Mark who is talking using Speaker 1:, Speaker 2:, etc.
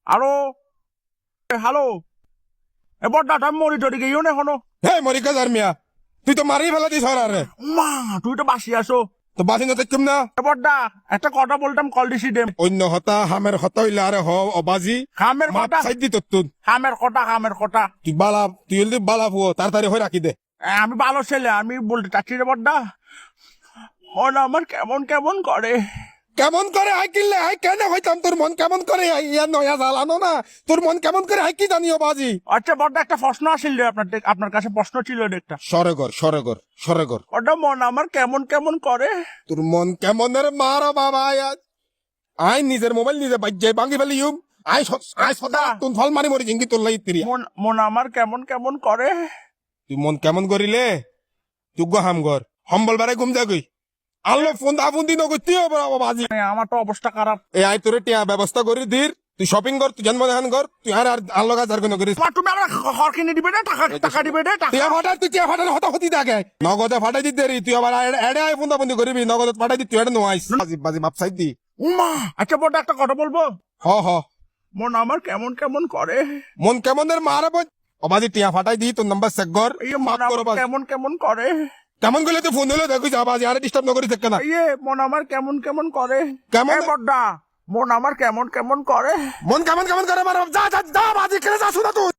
Speaker 1: আরো হ্যালো এবার ডাটা মরি টরি গেও না এখনো
Speaker 2: হে মরিকা যার মিয়া তুই তো মারি ফেলা দিস আরে
Speaker 1: মা তুই তো বাসি আসো
Speaker 2: তো বাসি না দেখুম না
Speaker 1: এবার দা একটা কথা বলতাম কল দিছি দেম
Speaker 2: অন্য হতা হামের হতা হইলে আরে হ অবাজি
Speaker 1: খামের
Speaker 2: মাপ
Speaker 1: কথা
Speaker 2: সাইড দি তোর
Speaker 1: খামের কথা
Speaker 2: তুই হইলে বালা ফুয় তাড়াতাড়ি হয়ে রাখি দে
Speaker 1: আমি ভালো ছেলে আমি বলতে চাচ্ছি রে বড়দা মন আমার কেমন কেমন করে
Speaker 2: কেমন করে হাই কিনলে হাই কেন হইতাম তোর মন কেমন করে ইয়া নয়া জ্বালানো না তোর মন কেমন করে হাই কি জানিও বাজি
Speaker 1: আচ্ছা বড়দা একটা প্রশ্ন আসিল রে আপনার কাছে প্রশ্ন ছিল রে একটা
Speaker 2: সরেগর
Speaker 1: বড়দা মন আমার কেমন কেমন করে
Speaker 2: তোর মন কেমন রে মারা বাবা আই নিজের মোবাইল নিজে বাজ্যাই ভাঙি ফেলি আই সদা তুই ফল মারি মরি জিঙ্গি তোর লাই তিরি
Speaker 1: মন আমার কেমন কেমন করে
Speaker 2: তুই মন কেমন করিলে তুই হাম ঘর সম্বল বারে ঘুম যা গই আল্লো ফোন আফুন দিন তুই বাজি
Speaker 1: আমার তো অবস্থা খারাপ
Speaker 2: এ আই তোরে টিয়া ব্যবস্থা করি দির তুই শপিং কর তুই জন্ম দেখান কর তুই আর আল্লো গাছ আর কোনো করিস
Speaker 1: তুমি আমার ঘর কিনে দিবে না টাকা দিবে না টাকা
Speaker 2: টিয়া ফাটার তুই টিয়া ফাটার হতা হতি থাকে নগদে ফাটাই দিতে রি তুই আবার এড়ে আই ফোন বন্ধ করবি নগদে ফাটাই দি তুই এড়ে নোয়াইস বাজি বাজি মাপ সাইড দি
Speaker 1: উমা আচ্ছা বড় একটা কথা বলবো
Speaker 2: হ
Speaker 1: মন আমার কেমন কেমন করে
Speaker 2: মন কেমনের মারা বই অবাজি টিয়া ফাটাই দি তোর নাম্বার চেক কর
Speaker 1: ইয়ে
Speaker 2: মাফ করো বাজি
Speaker 1: কেমন কেমন করে
Speaker 2: কেমন করলে তুই ফোন হলো দেখো যা বাজি আরে ডিস্টার্ব না করি থাক না
Speaker 1: ইয়ে মন আমার কেমন কেমন করে
Speaker 2: কেমন?
Speaker 1: বড়দা মন আমার কেমন কেমন করে
Speaker 2: মন কেমন করে মারা যা বাজি খেলে যা শুনা তুই